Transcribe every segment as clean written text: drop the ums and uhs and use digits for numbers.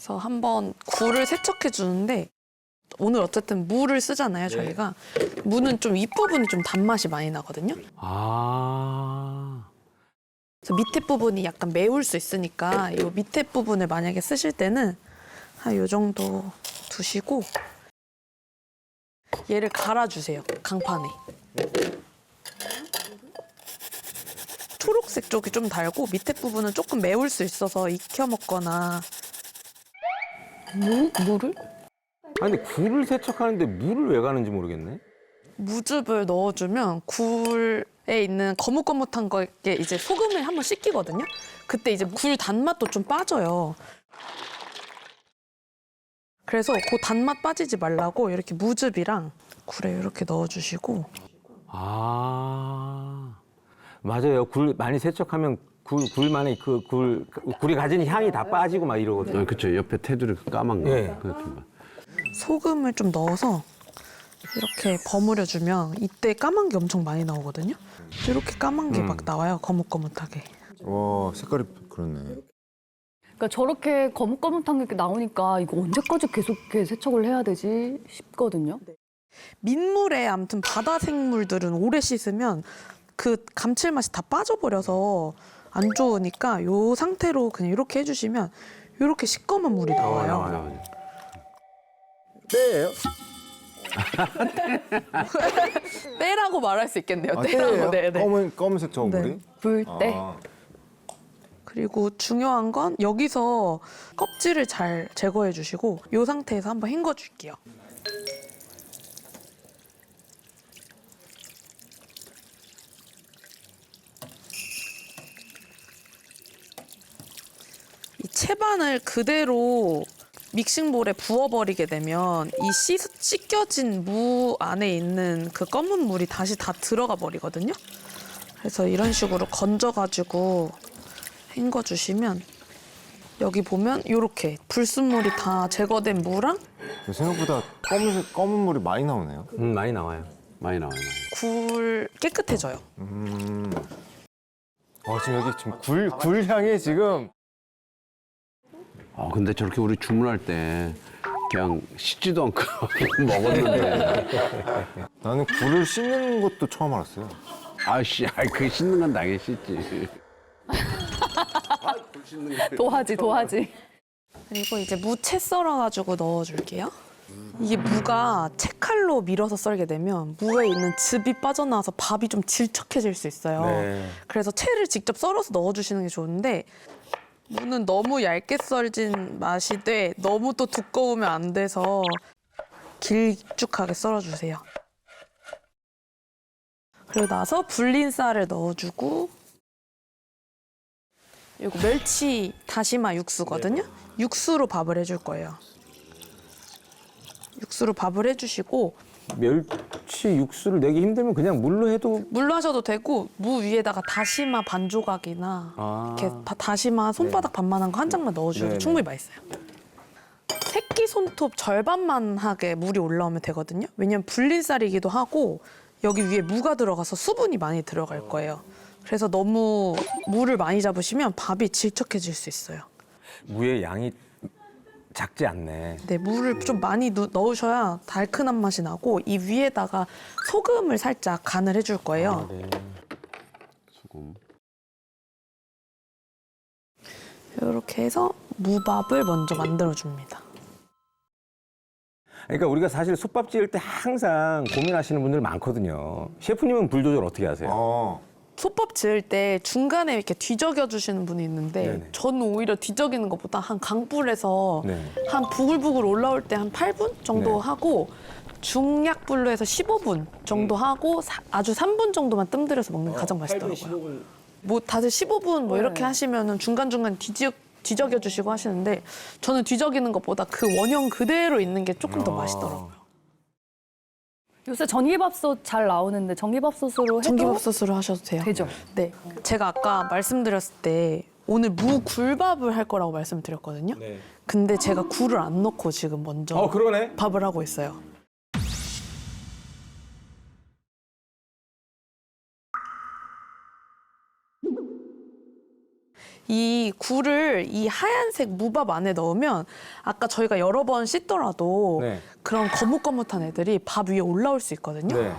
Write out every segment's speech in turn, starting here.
그래서 한번 굴을 세척해 주는데 오늘 어쨌든 무를 쓰잖아요, 저희가. 무는 좀 윗부분이 좀 단맛이 많이 나거든요. 아. 그래서 밑에 부분이 약간 매울 수 있으니까 이 밑에 부분을 만약에 쓰실 때는 한 요 정도 두시고 얘를 갈아주세요, 강판에. 초록색 쪽이 좀 달고 밑에 부분은 조금 매울 수 있어서 익혀 먹거나. 물을? 아니 굴을 세척하는데 물을 왜 가는지 모르겠네. 무즙을 넣어주면 굴에 있는 거뭇거뭇한 거에 이제 소금을 한번 씻기거든요. 그때 이제 굴 단맛도 좀 빠져요. 그래서 그 단맛 빠지지 말라고 이렇게 무즙이랑 굴에 이렇게 넣어주시고. 아. 맞아요. 굴 많이 세척하면 굴만의 굴이 가진 향이 다 빠지고 막 이러거든요. 그렇죠. 옆에 테두리 까만 거. 네. 그렇게 봐. 소금을 좀 넣어서 이렇게 버무려주면 이때 까만 게 엄청 많이 나오거든요. 이렇게 까만 게 막 나와요, 거뭇거뭇하게. 와, 색깔이 그렇네. 그러니까 저렇게 거뭇거뭇한 게 나오니까 이거 언제까지 계속 이렇게 세척을 해야 되지 싶거든요. 민물에 아무튼 바다 생물들은 오래 씻으면 그 감칠맛이 다 빠져버려서 안 좋으니까 이 상태로 그냥 이렇게 해주시면 이렇게 시꺼먼 물이 나와요. 나와요. 때예요? 때라고 말할 수 있겠네요. 아, 때라고. 때예요? 네네. 검은색 저 물이? 네. 불 때. 아, 그리고 중요한 건 여기서 껍질을 잘 제거해 주시고 이 상태에서 한번 헹궈 줄게요. 이 채반을 그대로 믹싱볼에 부어버리게 되면 이 씻겨진 무 안에 있는 그 검은 물이 다시 다 들어가 버리거든요. 그래서 이런 식으로 건져가지고 헹궈주시면 여기 보면 이렇게 불순물이 다 제거된 무랑 생각보다 검은 물이 많이 나오네요. 많이 나와요. 많이 나와요. 굴 깨끗해져요. 지금 여기 지금 굴 향이 지금 근데 저렇게 우리 주문할 때 그냥 씻지도 않고 먹었는데. 나는 굴을 씻는 것도 처음 알았어요. 아씨, 그 씻는 건 당연히 씻지. 도화지. 그리고 이제 무채 썰어가지고 넣어줄게요. 이게 무가 채칼로 밀어서 썰게 되면 무에 있는 즙이 빠져나와서 밥이 좀 질척해질 수 있어요. 네. 그래서 채를 직접 썰어서 넣어주시는 게 좋은데 무는 너무 얇게 썰진 맛이 돼 너무 또 두꺼우면 안 돼서 길쭉하게 썰어주세요. 그리고 나서 불린 쌀을 넣어주고 이거 멸치 다시마 육수거든요. 육수로 밥을 해줄 거예요. 육수로 밥을 해주시고 멸치 육수를 내기 힘들면 그냥 물로 해도 물로 하셔도 되고 무 위에다가 다시마 반 조각이나 이렇게 다시마 손바닥 반만한 거 한 장만 넣어주셔도 네네. 충분히 맛있어요. 새끼 손톱 절반만 하게 물이 올라오면 되거든요. 왜냐면 불린 쌀이기도 하고 여기 위에 무가 들어가서 수분이 많이 들어갈 거예요. 그래서 너무 물을 많이 잡으시면 밥이 질척해질 수 있어요. 무의 양이 작지 않네. 네, 물을 좀 많이 넣으셔야 달큰한 맛이 나고 이 위에다가 소금을 살짝 간을 해줄 거예요. 네. 소금. 이렇게 해서 무밥을 먼저 만들어줍니다. 그러니까 우리가 사실 솥밥 지을 때 항상 고민하시는 분들 많거든요. 셰프님은 불 조절 어떻게 하세요? 솥밥 지을 때 중간에 이렇게 뒤적여 주시는 분이 있는데 네네. 저는 오히려 뒤적이는 것보다 한 강불에서 네. 한 부글부글 올라올 때 한 8분 정도 네. 하고 중약불로 해서 15분 정도 하고 아주 3분 정도만 뜸들여서 먹는 게 가장 맛있더라고요. 뭐 다들 15분 뭐 이렇게 하시면은 중간중간 뒤적여 주시고 하시는데 저는 뒤적이는 것보다 그 원형 그대로 있는 게 조금 더 맛있더라고요. 요새 전기밥솥 잘 나오는데 전기밥솥으로 해도 전기밥솥으로 하셔도 돼요. 되죠? 네. 제가 아까 말씀드렸을 때 오늘 무 굴밥을 할 거라고 말씀드렸거든요. 네. 근데 제가 굴을 안 넣고 지금 먼저 그러네. 밥을 하고 있어요. 이 굴을 이 하얀색 무밥 안에 넣으면 아까 저희가 여러 번 씻더라도 네. 그런 거뭇거뭇한 애들이 밥 위에 올라올 수 있거든요. 네.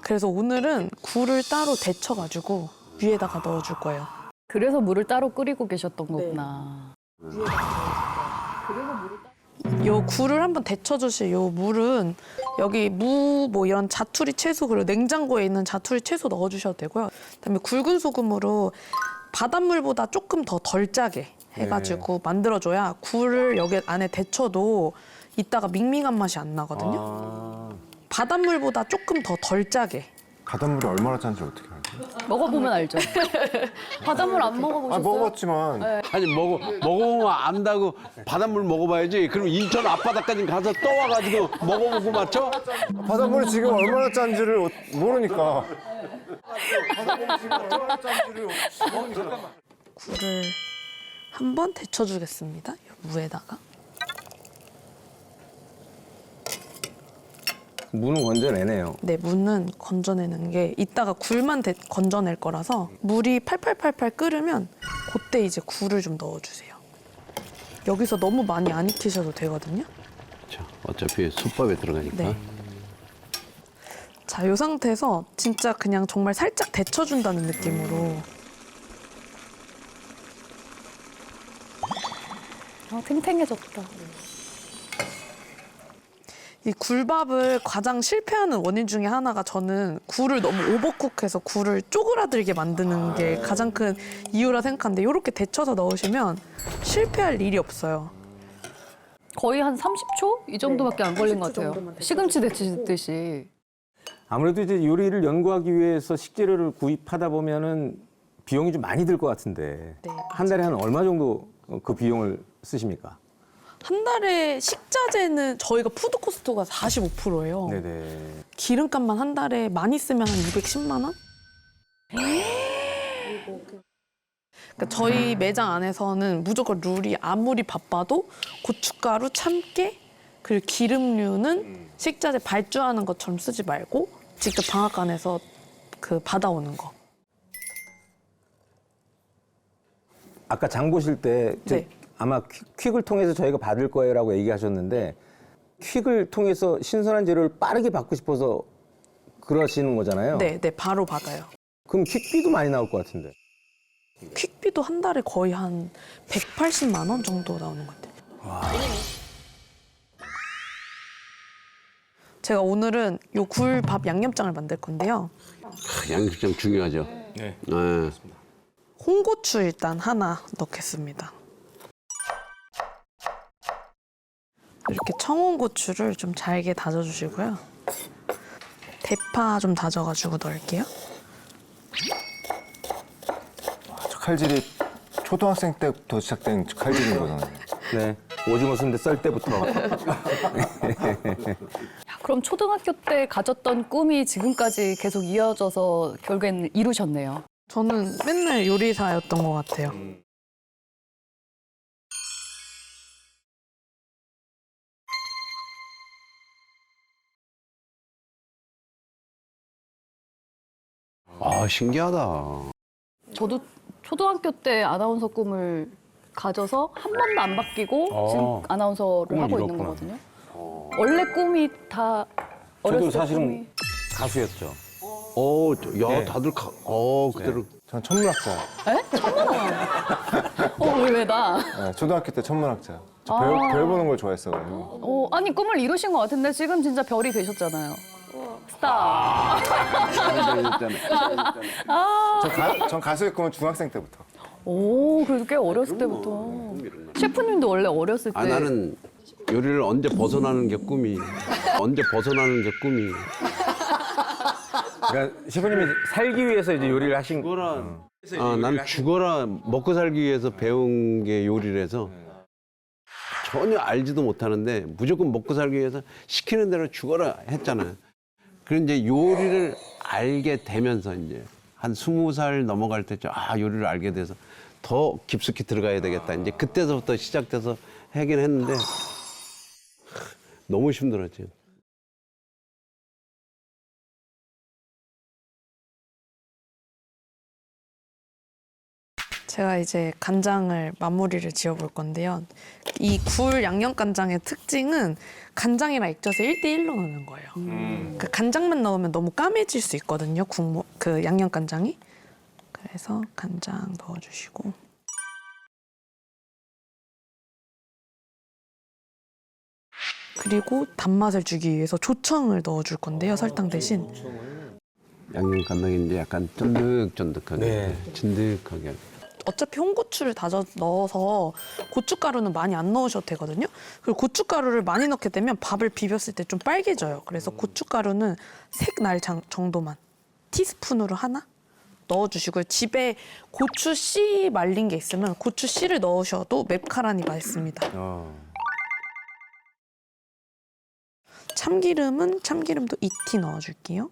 그래서 오늘은 굴을 따로 데쳐가지고 위에다가 넣어줄 거예요. 그래서 물을 따로 끓이고 계셨던 거구나. 요 굴을 한번 데쳐주실 요 물은 여기 무 뭐 이런 자투리 채소 그리고 냉장고에 있는 자투리 채소 넣어주셔도 되고요. 그다음에 굵은 소금으로 바닷물보다 조금 더 덜 짜게 해가지고 만들어줘야 굴을 여기 안에 데쳐도 이따가 밍밍한 맛이 안 나거든요. 아, 바닷물보다 조금 더 덜 짜게. 바닷물이 얼마나 짠지 어떻게 알지? 먹어보면 알죠. 바닷물 안 아, 먹어보셨어요? 먹어봤지만 아니 먹어보면 안다고 바닷물 먹어봐야지. 그럼 인천 앞바다까지 가서 떠와가지고 먹어보고 맞죠? 바닷물이 지금 얼마나 짠지를 모르니까. 바닷물이 지금 얼마나 짠지를 모르니까. 굴을 한번 데쳐주겠습니다. 요 무에다가. 무는 건져내네요. 네, 무는 건져내는 게 이따가 굴만 건져낼 거라서 물이 팔팔팔팔 끓으면 그때 이제 굴을 좀 넣어주세요. 여기서 너무 많이 안 익히셔도 되거든요. 자, 어차피 솥밥에 들어가니까. 네. 자, 이 상태에서 진짜 그냥 정말 살짝 데쳐준다는 느낌으로 탱탱해졌다. 이 굴밥을 가장 실패하는 원인 중에 하나가 저는 굴을 너무 오버쿡해서 굴을 쪼그라들게 만드는 게 가장 큰 이유라 생각하는데 이렇게 데쳐서 넣으시면 실패할 일이 없어요. 거의 한 30초? 이 정도밖에 안 걸린 것 같아요. 시금치 데치듯이. 아무래도 이제 요리를 연구하기 위해서 식재료를 구입하다 보면은 비용이 좀 많이 들 것 같은데 네, 한 달에 한 얼마 정도 그 비용을 쓰십니까? 한 달에 식자재는 저희가 푸드 코스트가 45%예요. 네네. 기름값만 한 달에 많이 쓰면 한 210만 원? 그러니까 저희 매장 안에서는 무조건 룰이 아무리 바빠도 고춧가루, 참깨, 그리고 기름류는 식자재 발주하는 것처럼 쓰지 말고 직접 방앗간에서 그 받아오는 거. 아까 장 보실 때 네. 아마 퀵을 통해서 저희가 받을 거예요라고 얘기하셨는데 퀵을 통해서 신선한 재료를 빠르게 받고 싶어서 그러시는 거잖아요. 네, 네, 바로 받아요. 그럼 퀵비도 많이 나올 것 같은데. 퀵비도 한 달에 거의 한 180만 원 정도 나오는 것 같아요. 제가 오늘은 요 굴밥 양념장을 만들 건데요. 양념장 중요하죠. 네. 네. 홍고추 일단 하나 넣겠습니다. 이렇게 청홍고추를 좀 잘게 다져주시고요. 대파 좀 다져가지고 넣을게요. 저 칼질이 초등학생 때부터 시작된 칼질인 거잖아요. 네. 오징어 순대 썰 때부터. 그럼 초등학교 때 가졌던 꿈이 지금까지 계속 이어져서 결국엔 이루셨네요. 저는 맨날 요리사였던 것 같아요. 아, 신기하다. 저도 초등학교 때 아나운서 꿈을 가져서 한 번도 안 바뀌고 지금 아나운서를 꿈을 하고 있는 이뤘구나. 거거든요. 원래 꿈이 다 어렸을 저도 때 사실은 꿈이 가수였죠. 야, 네. 다들 그대로. 전 천문학자. 왜 나? 네, 초등학교 때 천문학자. 저 별 보는 걸 좋아했어가지고. 아니 꿈을 이루신 것 같은데 지금 진짜 별이 되셨잖아요. 스타. 전 가수의 꿈은 중학생 때부터. 오, 그래도 꽤 어렸을 때부터. 셰프님도 원래 어렸을 때. 아, 나는 요리를 언제 벗어나는 게 꿈이. 언제 벗어나는 게 꿈이. 그러니까 셰프님이 살기 위해서 이제 요리를 하신 난 죽어라 먹고 살기 위해서 배운 게 요리라서 전혀 알지도 못하는데 무조건 먹고 살기 위해서 시키는 대로 죽어라 했잖아요. 그런 이제 요리를 알게 되면서 이제 한 20살 넘어갈 때쯤 요리를 알게 돼서 더 깊숙이 들어가야 되겠다. 이제 그때서부터 시작돼서 하긴 했는데 너무 힘들었지. 제가 이제 간장을 마무리를 지어볼 건데요. 이 굴 양념간장의 특징은 간장이랑 액젓을 1대1로 넣는 거예요. 그 간장만 넣으면 너무 까매질 수 있거든요. 그 양념간장이. 그래서 간장 넣어주시고. 그리고 단맛을 주기 위해서 조청을 넣어줄 건데요. 설탕 대신. 양념 간장이 이제 약간 쫀득쫀득하게, 네. 진득하게. 어차피 홍고추를 다져 넣어서 고춧가루는 많이 안 넣으셔도 되거든요. 그리고 고춧가루를 많이 넣게 되면 밥을 비볐을 때 좀 빨개져요. 그래서 고춧가루는 색 날 정도만 티스푼으로 하나 넣어주시고요. 집에 고추 씨 말린 게 있으면 고추 씨를 넣으셔도 맵카란이 맛있습니다. 참기름은 참기름도 2티 넣어줄게요.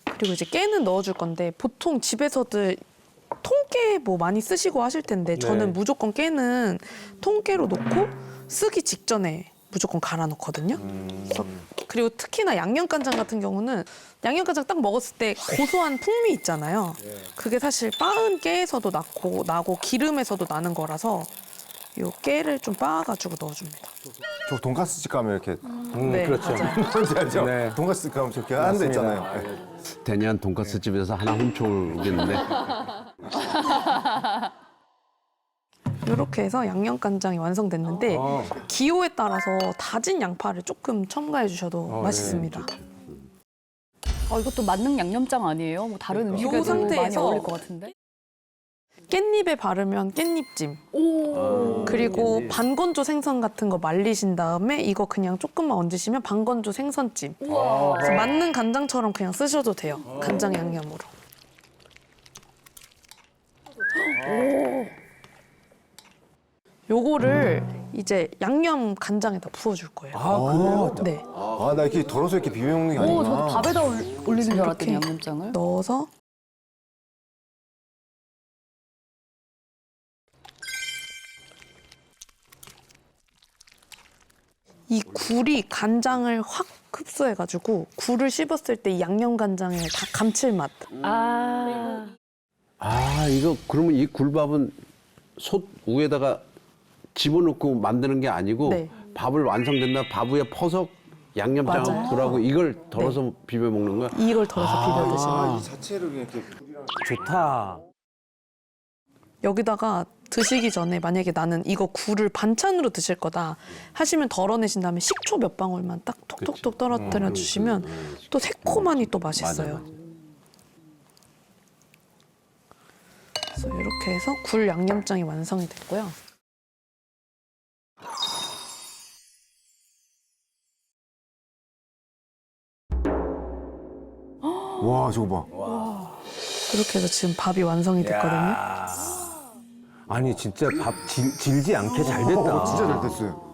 그리고 이제 깨는 넣어줄 건데 보통 집에서들 통깨 뭐 많이 쓰시고 하실 텐데 저는 무조건 깨는 통깨로 넣고 쓰기 직전에 무조건 갈아 넣거든요. 그리고 특히나 양념간장 같은 경우는 양념간장 딱 먹었을 때 고소한 풍미 있잖아요. 그게 사실 빻은 깨에서도 나고 기름에서도 나는 거라서 요 깨를 좀 빻아가지고 넣어줍니다. 저 돈가스 집 가면 이렇게 네, 그렇죠. 맞아요. 뭔지 알죠? 네. 돈가스 집 가면 저렇게 하는 데 있잖아요. 대니한 돈가스 집에서 하나 훔쳐오겠는데. 이렇게 해서 양념간장이 완성됐는데 기호에 따라서 다진 양파를 조금 첨가해 주셔도 맛있습니다. 이것도 만능 양념장 아니에요? 뭐 다른 요 음식에도 많이 상태에서 어울릴 것 같은데? 깻잎에 바르면 깻잎찜. 오. 그리고 반건조 생선 같은 거 말리신 다음에 이거 그냥 조금만 얹으시면 반건조 생선찜. 그래서 맞는 간장처럼 그냥 쓰셔도 돼요. 간장 양념으로. 요거를 이제 양념 간장에다 부어줄 거예요. 그래요? 네. 아, 나 이렇게 덜어서 이렇게 비벼 먹는 게 오, 아니구나. 저도 밥에다 올리는 줄 알았더니 이렇게 양념장을. 넣어서 이 굴이 간장을 확 흡수해가지고 굴을 씹었을 때 이 양념 간장의 다 감칠맛. 아. 이거 그러면 이 굴밥은 솥 위에다가 집어넣고 만드는 게 아니고 네. 밥을 완성된다 밥 위에 퍼서 양념장 맞아요. 굴하고 이걸 덜어서 비벼 먹는 거야? 이걸 덜어서 비벼 드시면 이 자체를 그냥 이렇게 굴이랑 좋다. 여기다가 드시기 전에 만약에 나는 이거 굴을 반찬으로 드실 거다 하시면 덜어내신 다음에 식초 몇 방울만 딱 톡톡톡 떨어뜨려 주시면 또 새콤하니 또 맛있어요. 그래서 이렇게 해서 굴 양념장이 완성이 됐고요. 와, 저거 봐. 이렇게 해서 지금 밥이 완성이 됐거든요. 아니 진짜 밥 질지 않게 잘 됐다. 진짜 잘 됐어요.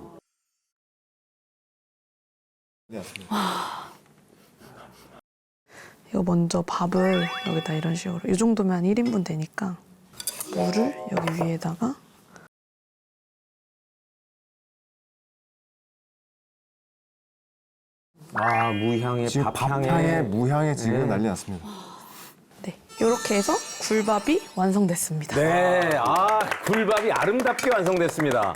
이거 먼저 밥을 여기다 이런 식으로 이 정도면 한 1인분 되니까 물을 여기 위에다가 무향에 지금 밥향에 무향에 지금 네. 난리 났습니다. 네, 이렇게 해서 굴밥이 완성됐습니다. 네, 굴밥이 아름답게 완성됐습니다.